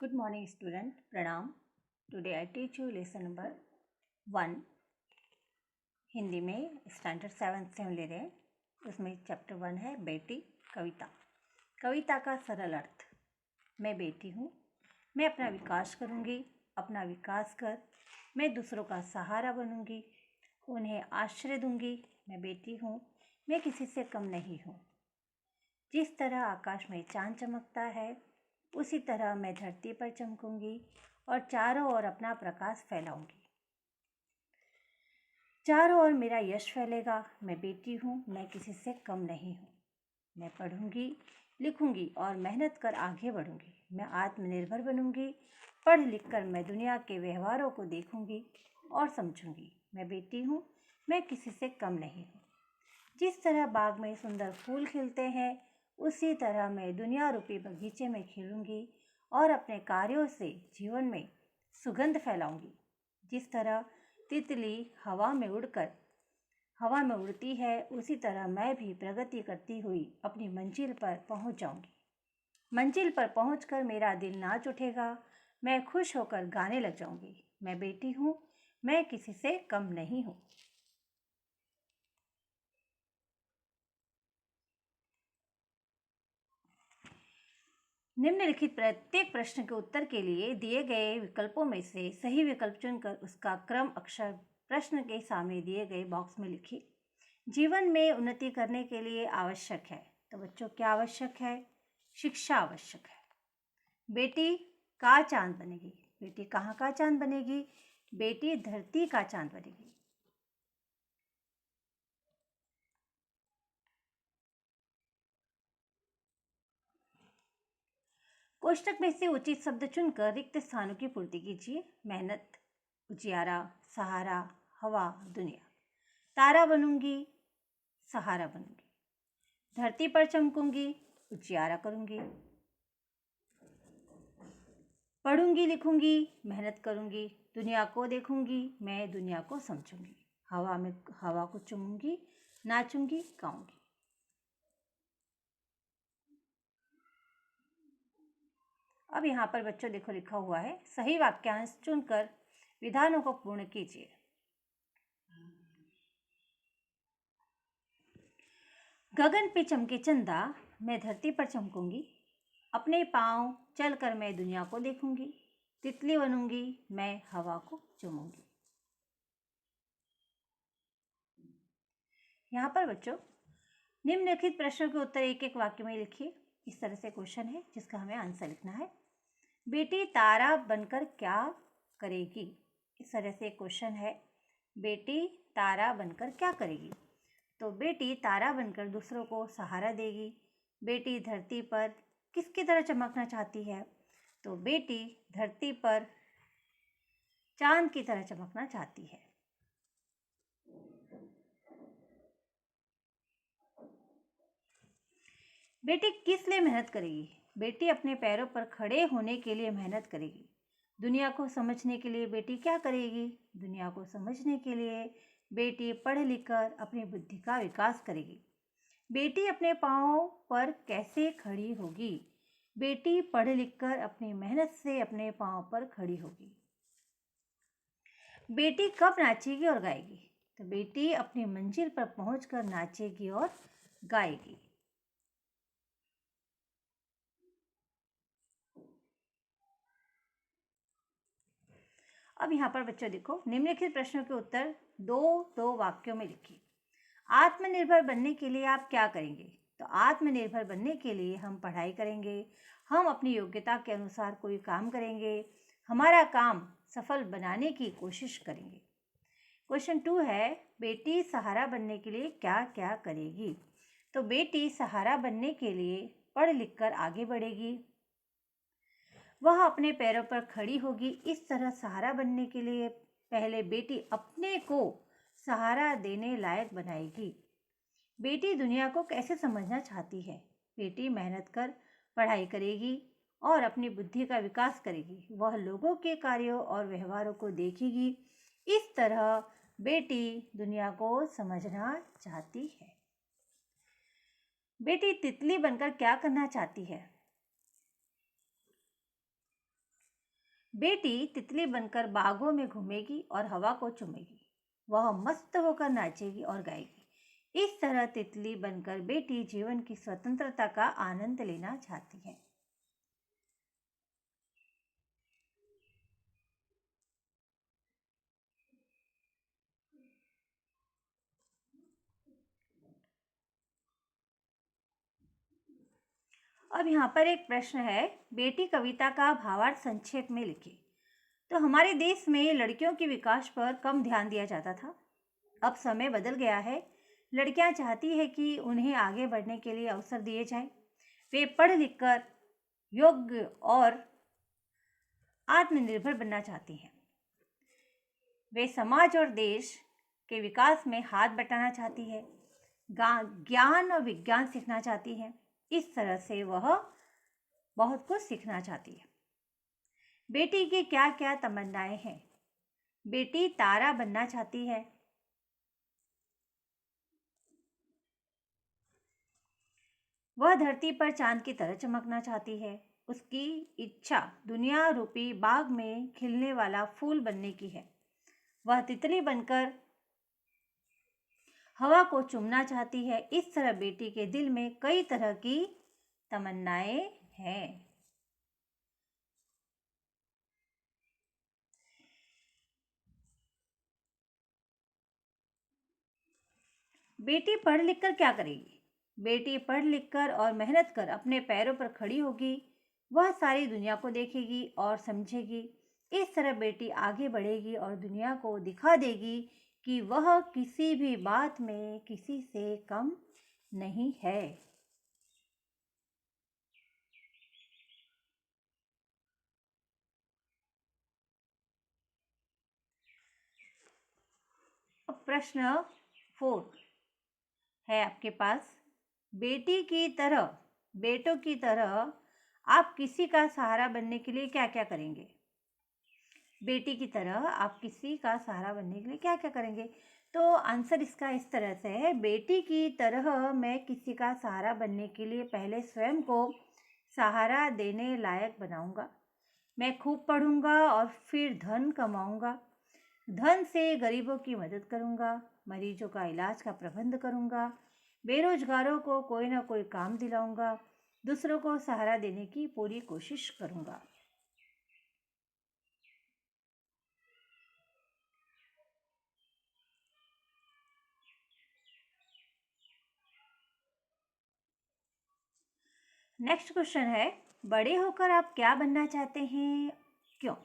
Good morning student, Pranam. Today I teach you lesson number 1 Hindi में standard 7 से हम ले रहे हैं. उसमें चैप्टर 1 है बेटी कविता. कविता का सरल अर्थ. मैं बेटी हूँ, मैं अपना विकास करूँगी, अपना विकास कर मैं दूसरों का सहारा बनूँगी, उन्हें आश्रय दूँगी. मैं बेटी हूँ, मैं किसी से कम नहीं हूँ. जिस तरह आकाश में चांद चमकता है उसी तरह मैं धरती पर चमकूंगी और चारों ओर अपना प्रकाश फैलाऊंगी. चारों ओर मेरा यश फैलेगा. मैं बेटी हूँ, मैं किसी से कम नहीं हूँ. मैं पढ़ूंगी, लिखूंगी और मेहनत कर आगे बढ़ूंगी. मैं आत्मनिर्भर बनूंगी. पढ़ लिख कर मैं दुनिया के व्यवहारों को देखूंगी और समझूंगी. मैं बेटी हूँ, मैं किसी से कम नहीं हूँ. जिस तरह बाग में सुंदर फूल खिलते हैं उसी तरह मैं दुनिया रूपी बगीचे में खिलूंगी और अपने कार्यों से जीवन में सुगंध फैलाऊंगी. जिस तरह तितली हवा में उड़ती है उसी तरह मैं भी प्रगति करती हुई अपनी मंजिल पर पहुंच जाऊंगी. मंजिल पर पहुंचकर मेरा दिल नाच उठेगा. मैं खुश होकर गाने लग जाऊंगी. मैं बेटी हूँ, मैं किसी से कम नहीं हूँ. निम्नलिखित प्रत्येक प्रश्न के उत्तर के लिए दिए गए विकल्पों में से सही विकल्प चुनकर उसका क्रम अक्षर प्रश्न के सामने दिए गए बॉक्स में लिखिए. जीवन में उन्नति करने के लिए आवश्यक है. तो बच्चों क्या आवश्यक है? शिक्षा आवश्यक है. बेटी का चांद बनेगी. बेटी कहाँ का चांद बनेगी? बेटी धरती का चांद बनेगी. कोष्टक में से उचित शब्द चुनकर रिक्त स्थानों की पूर्ति कीजिए. मेहनत, उजियारा, सहारा, हवा, दुनिया. तारा बनूंगी, सहारा बनूंगी. धरती पर चमकूंगी, उजियारा करूंगी. पढ़ूंगी, लिखूंगी, मेहनत करूंगी. दुनिया को देखूंगी, मैं दुनिया को समझूंगी. हवा को चूमूंगी, नाचूंगी, गाऊंगी. अब यहाँ पर बच्चों देखो लिखा हुआ है. सही वाक्यांश चुनकर विधानों को पूर्ण कीजिए. गगन पे चमके चंदा, मैं धरती पर चमकूंगी. अपने पांव चलकर मैं दुनिया को देखूंगी. तितली बनूंगी, मैं हवा को चूमूंगी. यहाँ पर बच्चों निम्नलिखित प्रश्नों के उत्तर एक एक वाक्य में लिखिए. इस तरह से क्वेश्चन है जिसका हमें आंसर लिखना है. बेटी तारा बनकर क्या करेगी? इस तरह से क्वेश्चन है. बेटी तारा बनकर क्या करेगी? तो बेटी तारा बनकर दूसरों को सहारा देगी. बेटी धरती पर किसकी तरह चमकना चाहती है? तो बेटी धरती पर चांद की तरह चमकना चाहती है. बेटी किस लिए मेहनत करेगी? बेटी अपने पैरों पर खड़े होने के लिए मेहनत करेगी. दुनिया को समझने के लिए बेटी क्या करेगी? दुनिया को समझने के लिए बेटी पढ़ लिख कर अपनी बुद्धि का विकास करेगी. बेटी अपने पाँव पर कैसे खड़ी होगी? बेटी पढ़ लिख कर अपनी मेहनत से अपने पाँव पर खड़ी होगी. बेटी कब नाचेगी और गाएगी? तो बेटी अपनी मंजिल पर पहुंचकर नाचेगी और गाएगी. अब यहाँ पर बच्चों देखो निम्नलिखित प्रश्नों के उत्तर दो वाक्यों में लिखिए. आत्मनिर्भर बनने के लिए आप क्या करेंगे? तो आत्मनिर्भर बनने के लिए हम पढ़ाई करेंगे. हम अपनी योग्यता के अनुसार कोई काम करेंगे. हमारा काम सफल बनाने की कोशिश करेंगे. क्वेश्चन 2 है बेटी सहारा बनने के लिए क्या क्या करेगी? तो बेटी सहारा बनने के लिए पढ़ लिख कर आगे बढ़ेगी. वह अपने पैरों पर खड़ी होगी. इस तरह सहारा बनने के लिए पहले बेटी अपने को सहारा देने लायक बनाएगी. बेटी दुनिया को कैसे समझना चाहती है? बेटी मेहनत कर पढ़ाई करेगी और अपनी बुद्धि का विकास करेगी. वह लोगों के कार्यों और व्यवहारों को देखेगी. इस तरह बेटी दुनिया को समझना चाहती है. बेटी तितली बनकर क्या करना चाहती है? बेटी तितली बनकर बागों में घूमेगी और हवा को चूमेगी। वह मस्त होकर नाचेगी और गाएगी। इस तरह तितली बनकर बेटी जीवन की स्वतंत्रता का आनंद लेना चाहती है। अब यहाँ पर एक प्रश्न है, बेटी कविता का भावार्थ संक्षेप में लिखिए। तो हमारे देश में लड़कियों के विकास पर कम ध्यान दिया जाता था। अब समय बदल गया है। लड़कियां चाहती है कि उन्हें आगे बढ़ने के लिए अवसर दिए जाएं। वे पढ़ लिख कर योग्य और आत्मनिर्भर बनना चाहती हैं। वे समाज और देश के विकास में हाथ बटाना चाहती है। ज्ञान और विज्ञान सीखना चाहती है। इस तरह से वह बहुत कुछ सीखना चाहती है। बेटी की क्या क्या तमन्नाएं हैं? बेटी तारा बनना चाहती है। वह धरती पर चांद की तरह चमकना चाहती है। उसकी इच्छा दुनिया रूपी बाग में खिलने वाला फूल बनने की है। वह तितली बनकर हवा को चूमना चाहती है। इस तरह बेटी के दिल में कई तरह की तमन्नाएं हैं। बेटी पढ़ लिख कर क्या करेगी? बेटी पढ़ लिख कर और मेहनत कर अपने पैरों पर खड़ी होगी। वह सारी दुनिया को देखेगी और समझेगी। इस तरह बेटी आगे बढ़ेगी और दुनिया को दिखा देगी कि वह किसी भी बात में किसी से कम नहीं है। अब प्रश्न 4 है आपके पास। बेटी की तरह बेटों की तरह आप किसी का सहारा बनने के लिए क्या क्या करेंगे? बेटी की तरह आप किसी का सहारा बनने के लिए क्या क्या करेंगे? तो आंसर इसका इस तरह से है, बेटी की तरह मैं किसी का सहारा बनने के लिए पहले स्वयं को सहारा देने लायक बनाऊंगा। मैं खूब पढ़ूंगा और फिर धन कमाऊंगा। धन से गरीबों की मदद करूंगा। मरीजों का इलाज का प्रबंध करूंगा। बेरोजगारों को कोई ना कोई काम दिलाऊंगा। दूसरों को सहारा देने की पूरी कोशिश करूंगा। नेक्स्ट क्वेश्चन है, बड़े होकर आप क्या बनना चाहते हैं? क्यों?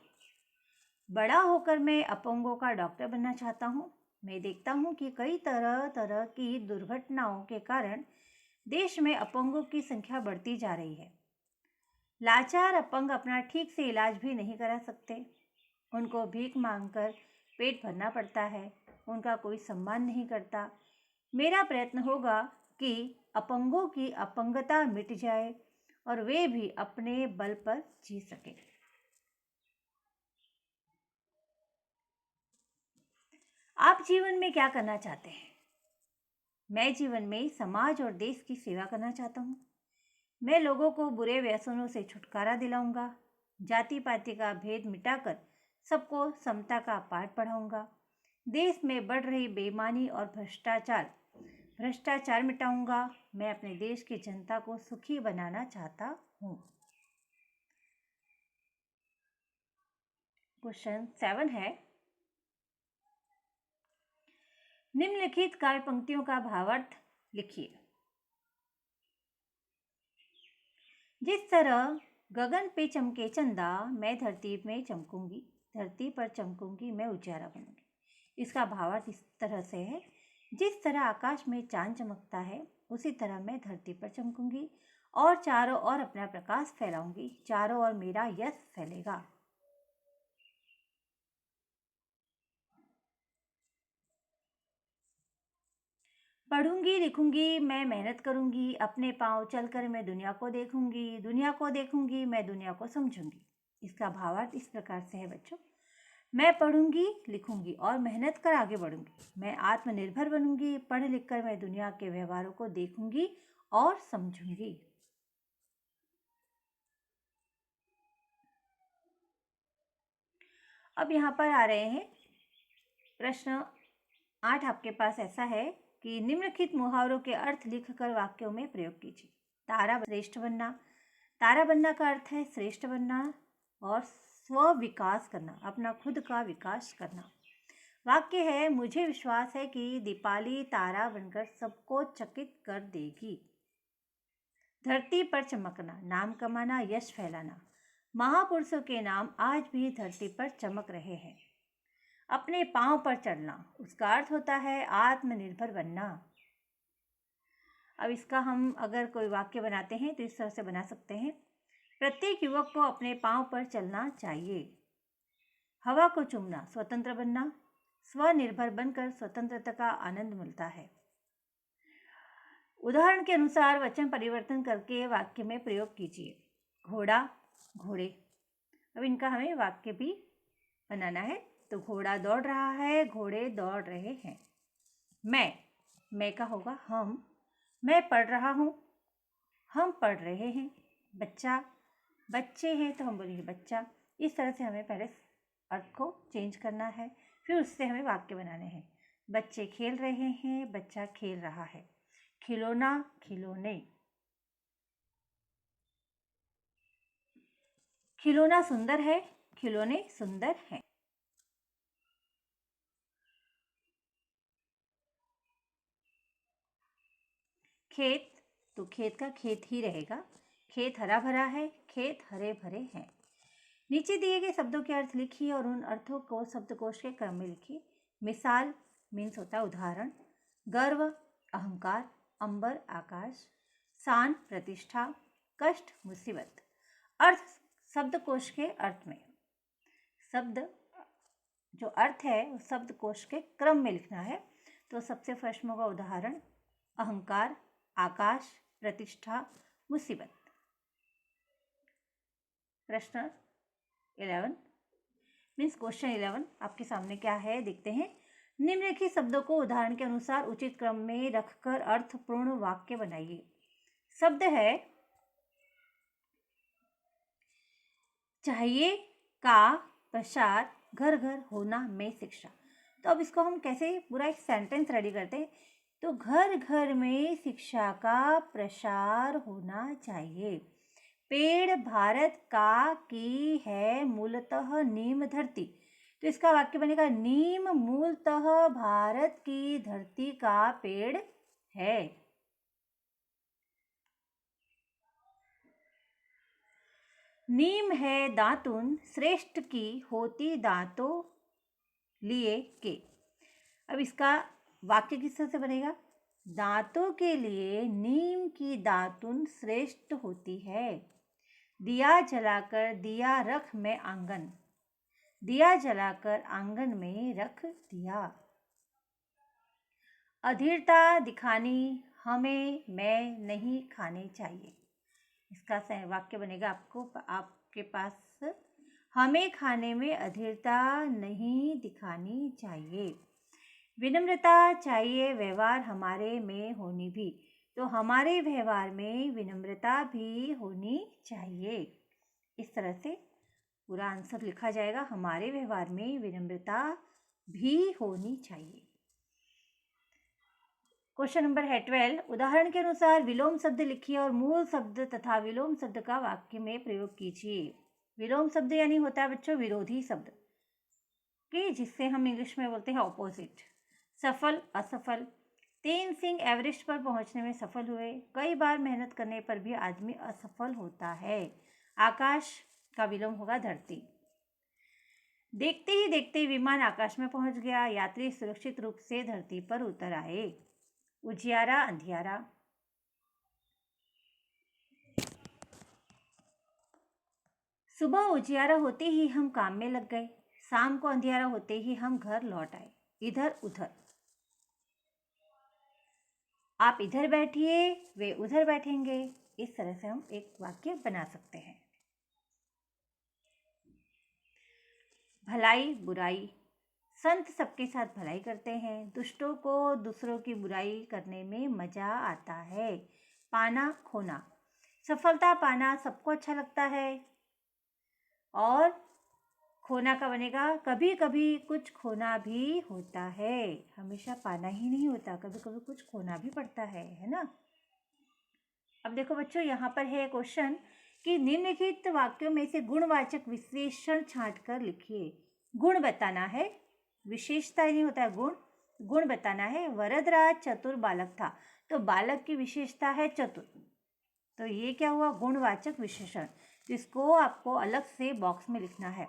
बड़ा होकर मैं अपंगों का डॉक्टर बनना चाहता हूँ। मैं देखता हूँ कि कई तरह तरह की दुर्घटनाओं के कारण देश में अपंगों की संख्या बढ़ती जा रही है। लाचार अपंग अपना ठीक से इलाज भी नहीं करा सकते। उनको भीख मांगकर पेट भरना पड़ता है। उनका कोई सम्मान नहीं करता। मेरा प्रयत्न होगा कि अपंगों की अपंगता मिट जाए और वे भी अपने बल पर जी सकें। आप जीवन में क्या करना चाहते हैं? मैं जीवन में समाज और देश की सेवा करना चाहता हूँ। मैं लोगों को बुरे व्यसनों से छुटकारा दिलाऊंगा। जाति पाति का भेद मिटाकर सबको समता का पाठ पढ़ाऊंगा। देश में बढ़ रही बेईमानी और भ्रष्टाचार मिटाऊंगा। मैं अपने देश की जनता को सुखी बनाना चाहता हूँ। क्वेश्चन 7 है, निम्नलिखित काव्य पंक्तियों का भावार्थ लिखिए। जिस तरह गगन पे चमके चंदा, मैं धरती पर चमकूंगी, मैं उजियारा बनूंगी। इसका भावार्थ इस तरह से है, जिस तरह आकाश में चांद चमकता है उसी तरह मैं धरती पर चमकूंगी और चारों ओर अपना प्रकाश फैलाऊंगी। चारों ओर मेरा यश फैलेगा। पढ़ूंगी लिखूंगी, मैं मेहनत करूंगी, अपने पांव चलकर मैं दुनिया को देखूंगी, मैं दुनिया को समझूंगी। इसका भावार्थ इस प्रकार से है बच्चों, मैं पढ़ूंगी लिखूंगी और मेहनत कर आगे बढ़ूंगी। मैं आत्मनिर्भर बनूंगी। पढ़ लिख कर मैं दुनिया के व्यवहारों को देखूंगी और समझूंगी। अब यहाँ पर आ रहे हैं प्रश्न 8 आपके पास ऐसा है कि निम्नलिखित मुहावरों के अर्थ लिखकर वाक्यों में प्रयोग कीजिए। तारा श्रेष्ठ बनना। तारा बनना का अर्थ है श्रेष्ठ बनना और स्व विकास करना, अपना खुद का विकास करना। वाक्य है, मुझे विश्वास है कि दीपाली तारा बनकर सबको चकित कर देगी। धरती पर चमकना, नाम कमाना, यश फैलाना। महापुरुषों के नाम आज भी धरती पर चमक रहे हैं। अपने पांव पर चलना, उसका अर्थ होता है आत्मनिर्भर बनना। अब इसका हम अगर कोई वाक्य बनाते हैं तो इस तरह से बना सकते हैं, प्रत्येक युवक को अपने पांव पर चलना चाहिए। हवा को चूमना, स्वतंत्र बनना। स्वनिर्भर बनकर स्वतंत्रता का आनंद मिलता है। उदाहरण के अनुसार वचन परिवर्तन करके वाक्य में प्रयोग कीजिए। घोड़ा, घोड़े। अब इनका हमें वाक्य भी बनाना है। तो घोड़ा दौड़ रहा है, घोड़े दौड़ रहे हैं। मैं का होगा हम। मैं पढ़ रहा हूँ, हम पढ़ रहे हैं। बच्चा, बच्चे हैं तो हम बोलेंगे बच्चा। इस तरह से हमें पहले अर्थ को चेंज करना है, फिर उससे हमें वाक्य बनाने हैं। बच्चे खेल रहे हैं, बच्चा खेल रहा है। खिलौना, खिलौने। खिलौना सुंदर है, खिलौने सुंदर हैं। खेत, तो खेत का खेत ही रहेगा। खेत हरा भरा है, खेत हरे भरे हैं। नीचे दिए गए शब्दों के अर्थ लिखिए और उन अर्थों को शब्दकोश के क्रम में लिखिए। मिसाल मीन्स होता है उदाहरण। गर्व, अहंकार, अंबर, आकाश। शान, प्रतिष्ठा, कष्ट, मुसीबत। अर्थ शब्दकोश के अर्थ में, शब्द जो अर्थ है उस शब्दकोश के क्रम में लिखना है। तो सबसे फर्स्ट में होगा उदाहरण, अहंकार, आकाश, प्रतिष्ठा, मुसीबत। प्रश्न 11 मीन्स क्वेश्चन 11 आपके सामने क्या है देखते हैं। निम्नलिखित शब्दों को उदाहरण के अनुसार उचित क्रम में रखकर अर्थपूर्ण वाक्य बनाइए। शब्द है चाहिए का प्रसार, घर घर होना में शिक्षा। तो अब इसको हम कैसे पूरा एक सेंटेंस रेडी करते हैं। तो घर घर में शिक्षा का प्रसार होना चाहिए। पेड़ भारत का की है मूलतः नीम धरती। तो इसका वाक्य बनेगा, नीम मूलतः भारत की धरती का पेड़ है। नीम है दातुन, श्रेष्ठ की होती दांतों लिए के। अब इसका वाक्य किस तरह से बनेगा। दांतों के लिए नीम की दातुन श्रेष्ठ होती है। दिया जलाकर दिया रख में आंगन। दिया जलाकर आंगन में रख दिया। अधीरता दिखानी हमें मैं नहीं खाने चाहिए। इसका वाक्य बनेगा आपके पास, हमें खाने में अधीरता नहीं दिखानी चाहिए। विनम्रता चाहिए व्यवहार हमारे में होनी भी। तो हमारे व्यवहार में विनम्रता भी होनी चाहिए। इस तरह से पूरा आंसर लिखा जाएगा, हमारे व्यवहार में विनम्रता भी होनी चाहिए। क्वेश्चन नंबर है 12। उदाहरण के अनुसार विलोम शब्द लिखिए और मूल शब्द तथा विलोम शब्द का वाक्य में प्रयोग कीजिए। विलोम शब्द यानी होता है बच्चों विरोधी शब्द, कि जिससे हम इंग्लिश में बोलते हैं ऑपोजिट। सफल, असफल। तेन सिंह एवरेस्ट पर पहुंचने में सफल हुए। कई बार मेहनत करने पर भी आदमी असफल होता है। आकाश का विलोम होगा धरती। देखते ही देखते विमान आकाश में पहुंच गया। यात्री सुरक्षित रूप से धरती पर उतर आए। उजियारा, अंधियारा। सुबह उजियारा होते ही हम काम में लग गए। शाम को अंधियारा होते ही हम घर लौट आए। इधर उधर। आप इधर बैठिए, वे उधर बैठेंगे। इस तरह से हम एक वाक्य बना सकते हैं। भलाई, बुराई। संत सबके साथ भलाई करते हैं। दुष्टों को दूसरों की बुराई करने में मजा आता है। पाना, खोना। सफलता पाना सबको अच्छा लगता है और खोना का बनेगा कभी कभी कुछ खोना भी होता है, हमेशा पाना ही नहीं होता, कभी कभी कुछ खोना भी पड़ता है ना। अब देखो बच्चों, यहाँ पर है क्वेश्चन कि निम्नलिखित वाक्यों में से गुणवाचक विशेषण छांट कर लिखिए। गुण बताना है, विशेषता नहीं होता है गुण, गुण बताना है। वरदराज चतुर बालक था, तो बालक की विशेषता है चतुर, तो ये क्या हुआ, गुणवाचक विशेषण। इसको आपको अलग से बॉक्स में लिखना है।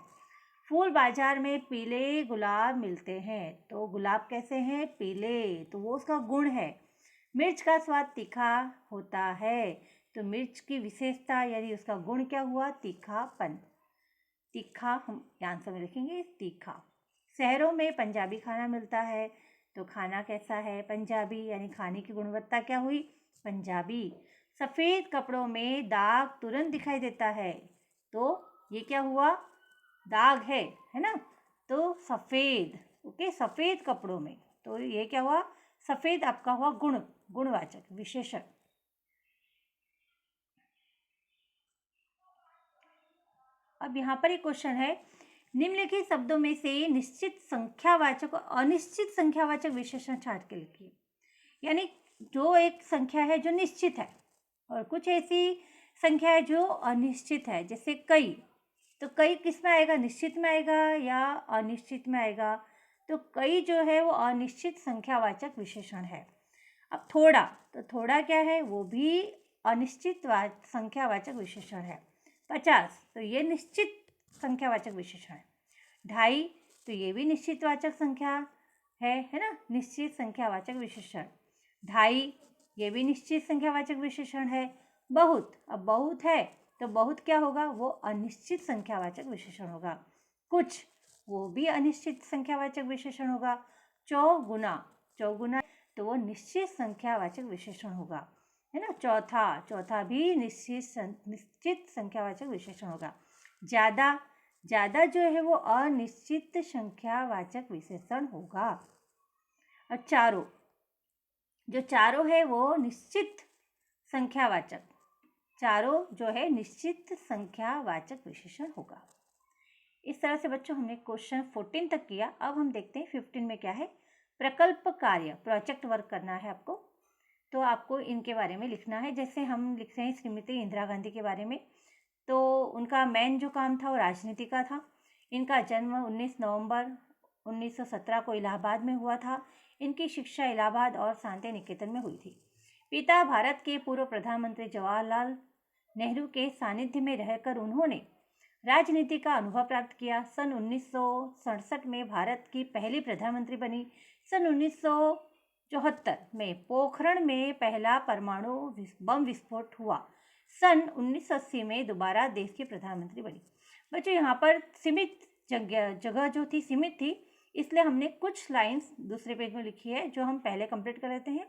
फूल बाजार में पीले गुलाब मिलते हैं, तो गुलाब कैसे हैं, पीले, तो वो उसका गुण है। मिर्च का स्वाद तीखा होता है, तो मिर्च की विशेषता यानी उसका गुण क्या हुआ, तीखापन। तीखा हम आंसर में लिखेंगे, तीखा। शहरों में पंजाबी खाना मिलता है, तो खाना कैसा है, पंजाबी, यानी खाने की गुणवत्ता क्या हुई, पंजाबी। सफ़ेद कपड़ों में दाग तुरंत दिखाई देता है, तो ये क्या हुआ, दाग है ना, तो सफ़ेद, ओके, सफ़ेद कपड़ों में, तो ये क्या हुआ, सफ़ेद आपका हुआ गुण, गुणवाचक विशेषण। अब यहाँ पर एक क्वेश्चन है, निम्नलिखित शब्दों में से निश्चित संख्यावाचक और अनिश्चित संख्यावाचक विशेषण छांट के लिखिए। यानी जो एक संख्या है जो निश्चित है और कुछ ऐसी संख्या है जो अनिश्चित है, जैसे कई, तो कई किस में आएगा, निश्चित में आएगा या अनिश्चित में आएगा, तो कई जो है वो अनिश्चित संख्यावाचक विशेषण है। अब थोड़ा, तो थोड़ा क्या है, वो भी अनिश्चित संख्यावाचक विशेषण है। 50, तो ये निश्चित संख्यावाचक विशेषण है। 2.5, तो ये भी निश्चितवाचक संख्या है ना, निश्चित संख्यावाचक विशेषण। 2.5, ये भी निश्चित संख्यावाचक विशेषण है। बहुत, अब बहुत है, तो बहुत क्या होगा, वो अनिश्चित संख्यावाचक विशेषण होगा। कुछ, वो भी अनिश्चित संख्यावाचक विशेषण होगा। चौगुना, चौगुना, तो वो निश्चित संख्यावाचक विशेषण होगा, है ना। चौथा, चौथा भी निश्चित संख्यावाचक विशेषण होगा। ज़्यादा, ज़्यादा जो है वो अनिश्चित संख्यावाचक विशेषण होगा। और चारों, जो चारों है वो निश्चित संख्यावाचक, चारों जो है निश्चित संख्यावाचक विशेषण होगा। इस तरह से बच्चों हमने क्वेश्चन 14 तक किया। अब हम देखते हैं 15 में क्या है। प्रकल्प कार्य, प्रोजेक्ट वर्क करना है आपको, तो आपको इनके बारे में लिखना है। जैसे हम लिख रहे हैं श्रीमती इंदिरा गांधी के बारे में, तो उनका मेन जो काम था वो राजनीति का था। इनका जन्म 19 नवंबर 1917 को इलाहाबाद में हुआ था। इनकी शिक्षा इलाहाबाद और शांति निकेतन में हुई थी। पिता भारत के पूर्व प्रधानमंत्री जवाहरलाल नेहरू के सानिध्य में रहकर उन्होंने राजनीति का अनुभव प्राप्त किया। सन 1967 में भारत की पहली प्रधानमंत्री बनी। सन 1974 में पोखरण में पहला परमाणु बम विस्फोट हुआ। सन 1980 में दोबारा देश की प्रधानमंत्री बनी। बच्चों यहाँ पर सीमित जगह जो थी सीमित थी, इसलिए हमने कुछ लाइंस दूसरे पेज में लिखी है जो हम पहले कंप्लीट कर लेते हैं,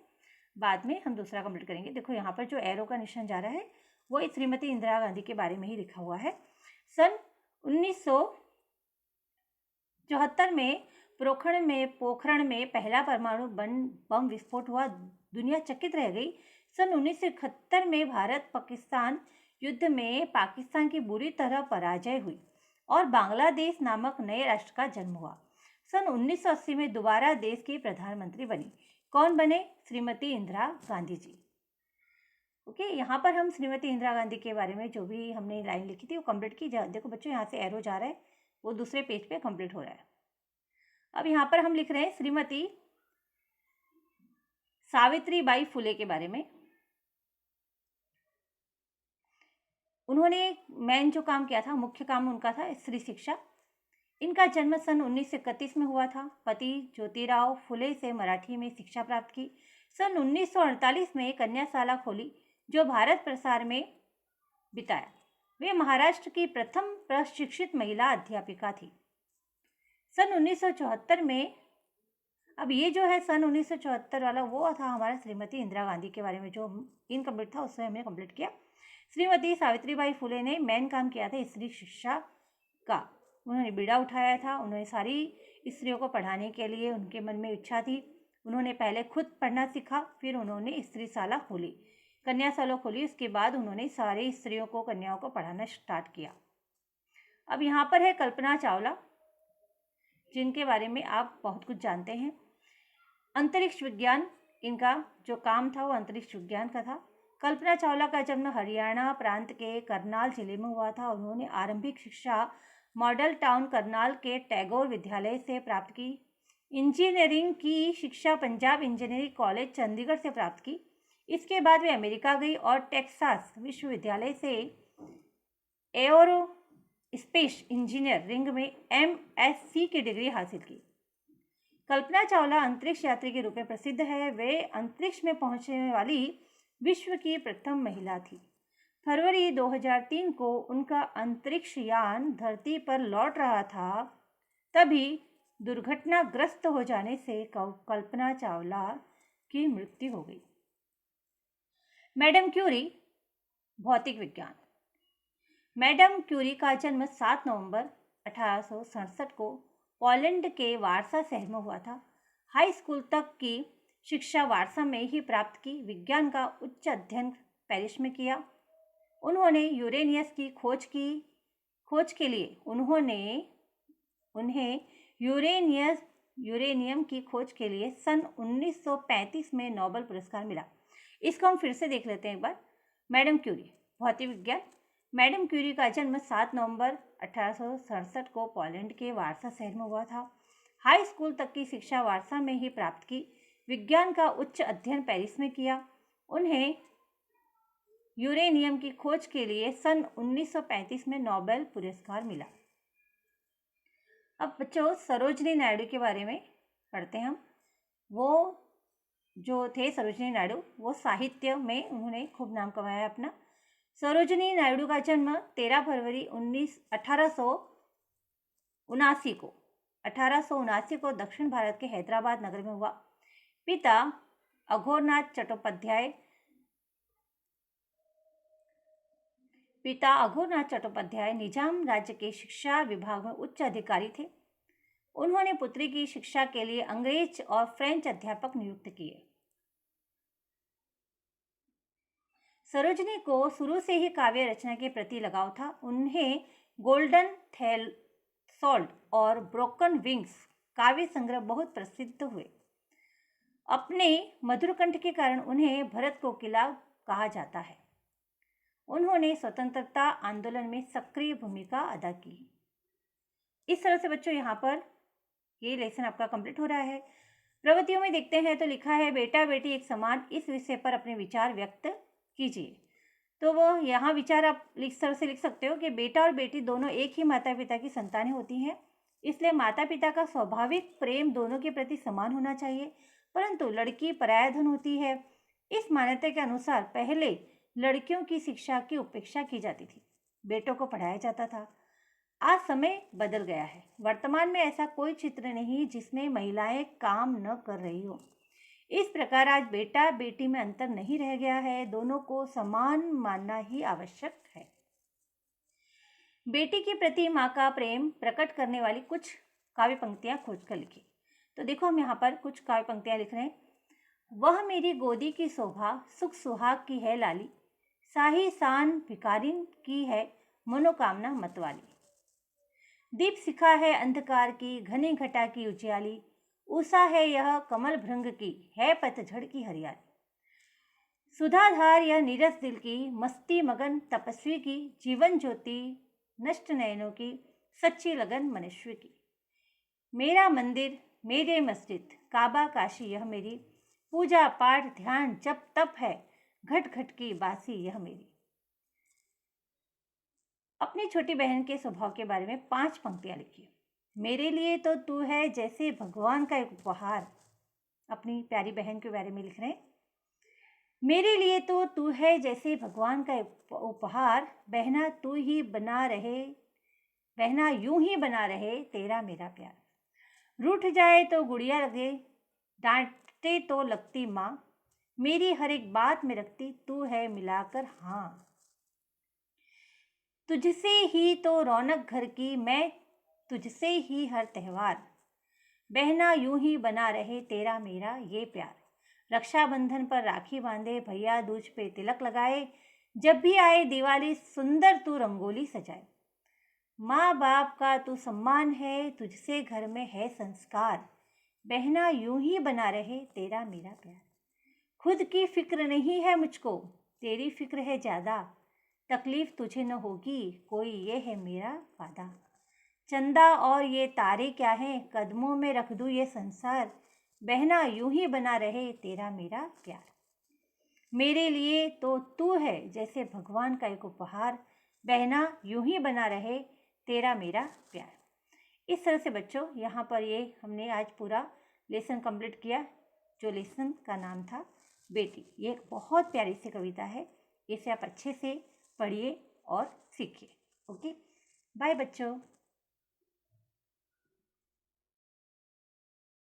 बाद में हम दूसरा कंप्लीट करेंगे। देखो यहाँ पर जो एरो का निशान जा रहा है वो श्रीमती इंदिरा गांधी के बारे में ही लिखा हुआ है। सन 1974 में पोखरण में पहला परमाणु बम विस्फोट हुआ। दुनिया चकित रह गई। सन 1971 में भारत पाकिस्तान युद्ध में पाकिस्तान की बुरी तरह पराजय हुई और बांग्लादेश नामक नए राष्ट्र का जन्म हुआ। सन 1980 में दोबारा देश की प्रधानमंत्री बनी। कौन बने? श्रीमती इंदिरा गांधी जी। ओके, यहाँ पर हम श्रीमती इंदिरा गांधी के बारे में जो भी हमने लाइन लिखी थी वो कंप्लीट की। देखो बच्चों यहाँ से एरो जा रहा है, वो दूसरे पेज पे कंप्लीट हो रहा है। अब यहाँ पर हम लिख रहे हैं श्रीमती सावित्रीबाई फुले के बारे में। उन्होंने मेन जो काम किया था, मुख्य काम उनका था स्त्री शिक्षा। इनका जन्म सन 1931 में हुआ था। पति ज्योतिराव फुले से मराठी में शिक्षा प्राप्त की। सन 1948 में कन्याशाला खोली जो भारत प्रसार में बिताया। वे महाराष्ट्र की प्रथम प्रशिक्षित महिला अध्यापिका थी। सन 1974 में, अब ये जो है सन 1974 वाला वो था हमारा श्रीमती इंदिरा गांधी के बारे में जो इनकम्प्लीट था, उसमें हमने कंप्लीट किया। श्रीमती सावित्रीबाई फुले ने मेन काम किया था स्त्री शिक्षा का। उन्होंने बीड़ा उठाया था। उन्होंने सारी स्त्रियों को पढ़ाने के लिए उनके मन में इच्छा थी। उन्होंने पहले खुद पढ़ना सीखा, फिर उन्होंने स्त्रीशाला खोली, कन्याशाला खोली। उसके बाद उन्होंने सारी स्त्रियों को, कन्याओं को पढ़ाना स्टार्ट किया। अब यहाँ पर है कल्पना चावला, जिनके बारे में आप बहुत कुछ जानते हैं। अंतरिक्ष विज्ञान, इनका जो काम था वो अंतरिक्ष विज्ञान का था। कल्पना चावला का जन्म हरियाणा प्रांत के करनाल जिले में हुआ था। उन्होंने आरंभिक शिक्षा मॉडल टाउन करनाल के टैगोर विद्यालय से प्राप्त की। इंजीनियरिंग की शिक्षा पंजाब इंजीनियरिंग कॉलेज चंडीगढ़ से प्राप्त की। इसके बाद वे अमेरिका गई और टेक्सास विश्वविद्यालय से एयरो स्पेस इंजीनियरिंग में MSc की डिग्री हासिल की। कल्पना चावला अंतरिक्ष यात्री के रूप में प्रसिद्ध है। वे अंतरिक्ष में पहुंचने वाली विश्व की प्रथम महिला थी। फरवरी 2003 को उनका अंतरिक्ष यान धरती पर लौट रहा था, तभी दुर्घटनाग्रस्त हो जाने से कल्पना चावला की मृत्यु हो गई। मैडम क्यूरी, भौतिक विज्ञान। मैडम क्यूरी का जन्म 7 नवंबर 1867 को पोलैंड के वारसा शहर में हुआ था। हाई स्कूल तक की शिक्षा वारसा में ही प्राप्त की। विज्ञान का उच्च अध्ययन पेरिस में किया। उन्होंने यूरेनियस की खोज के लिए उन्हें यूरेनियम की खोज के लिए सन 1935 में नोबेल पुरस्कार मिला। इसको हम फिर से देख लेते हैं एक बार। मैडम क्यूरी, भौतिक विज्ञान। मैडम क्यूरी का जन्म 7 नवंबर 1867 को पोलैंड के वारसा शहर में हुआ था। हाई स्कूल तक की शिक्षा वारसा में ही प्राप्त की। विज्ञान का उच्च अध्ययन पेरिस में किया। उन्हें यूरेनियम की खोज के लिए सन 1935 में नोबेल पुरस्कार मिला। अब बच्चों सरोजिनी नायडू के बारे में पढ़ते हैं हम। वो जो थे सरोजिनी नायडू, वो साहित्य में उन्होंने खूब नाम कमाया अपना। सरोजिनी नायडू का जन्म 13 फरवरी 1879 को दक्षिण भारत के हैदराबाद नगर में हुआ। पिता अघोरनाथ चट्टोपाध्याय निजाम राज्य के शिक्षा विभाग में उच्च अधिकारी थे। उन्होंने पुत्री की शिक्षा के लिए अंग्रेज और फ्रेंच अध्यापक नियुक्त किए। सरोजिनी को शुरू से ही काव्य रचना के प्रति लगाव था। उन्हें गोल्डन थ्रेशोल्ड और ब्रोकन विंग्स काव्य संग्रह बहुत प्रसिद्ध हुए। अपने मधुर कंठ के कारण उन्हें भरत कोकिला कहा जाता है। उन्होंने स्वतंत्रता आंदोलन में सक्रिय भूमिका अदा की। इस तरह से बच्चों यहाँ पर ये लेसन आपका कंप्लीट हो रहा है। प्रवृत्तियों में देखते हैं तो लिखा है बेटा बेटी एक समान, इस विषय पर अपने विचार व्यक्त कीजिए। तो वो यहाँ विचार आप इस तरह से लिख सकते हो कि बेटा और बेटी दोनों एक ही माता पिता की संतानें होती हैं, इसलिए माता पिता का स्वाभाविक प्रेम दोनों के प्रति समान होना चाहिए, परंतु लड़की पराया धन होती है। इस मान्यता के अनुसार पहले लड़कियों की शिक्षा की उपेक्षा की जाती थी, बेटों को पढ़ाया जाता था। आज समय बदल गया है। वर्तमान में ऐसा कोई चित्र नहीं जिसमें महिलाएं काम न कर रही हो। इस प्रकार आज बेटा बेटी में अंतर नहीं रह गया है, दोनों को समान मानना ही आवश्यक है। बेटी के प्रति माँ का प्रेम प्रकट करने वाली कुछ काव्य पंक्तियां खोज कर लिखी। तो देखो हम यहाँ पर कुछ काव्य पंक्तियां लिख रहे हैं। वह मेरी गोदी की शोभा, सुख सुहाग की है लाली, साही सान भिखारिन की है मनोकामना मतवाली। दीप शिखा है अंधकार की, घनी घटा की उजियाली, उषा है यह कमल भृंग की, है पतझड़ की हरियाली। सुधाधार यह नीरस दिल की, मस्ती मगन तपस्वी की, जीवन ज्योति नष्ट नयनों की, सच्ची लगन मनुष्य की। मेरा मंदिर मेरे मस्जिद, काबा काशी यह मेरी, पूजा पाठ ध्यान जप तप है, घट घट की बासी यह मेरी। अपनी छोटी बहन के स्वभाव के बारे में 5 पंक्तियां लिखी। मेरे लिए तो तू है जैसे भगवान का एक उपहार। अपनी प्यारी बहन के बारे में लिख रहे हैं। मेरे लिए तो तू है जैसे भगवान का उपहार, बहना तू ही बना रहे, बहना यूं ही बना रहे तेरा मेरा प्यार। रूठ जाए तो गुड़िया लगे, डांटे तो लगती माँ, मेरी हर एक बात में रखती तू है मिलाकर हाँ। तुझसे ही तो रौनक घर की, मैं तुझसे ही हर त्योहार, बहना यूं ही बना रहे तेरा मेरा ये प्यार। रक्षाबंधन पर राखी बांधे, भैया दूज पे तिलक लगाए, जब भी आए दिवाली सुंदर तू रंगोली सजाए। माँ बाप का तू सम्मान है, तुझसे घर में है संस्कार, बहना यूं ही बना रहे तेरा मेरा प्यार। खुद की फिक्र नहीं है मुझको, तेरी फिक्र है ज़्यादा, तकलीफ तुझे न होगी कोई ये है मेरा वादा। चंदा और ये तारे क्या हैं, कदमों में रख दूँ ये संसार, बहना यूं ही बना रहे तेरा मेरा प्यार। मेरे लिए तो तू है जैसे भगवान का एक उपहार, बहना यूं ही बना रहे तेरा मेरा प्यार। इस तरह से बच्चों यहाँ पर ये हमने आज पूरा लेसन कंप्लीट किया, जो लेसन का नाम था बेटी। ये एक बहुत प्यारी सी कविता है, इसे आप अच्छे से पढ़िए और सीखिए। ओके, बाय बच्चों।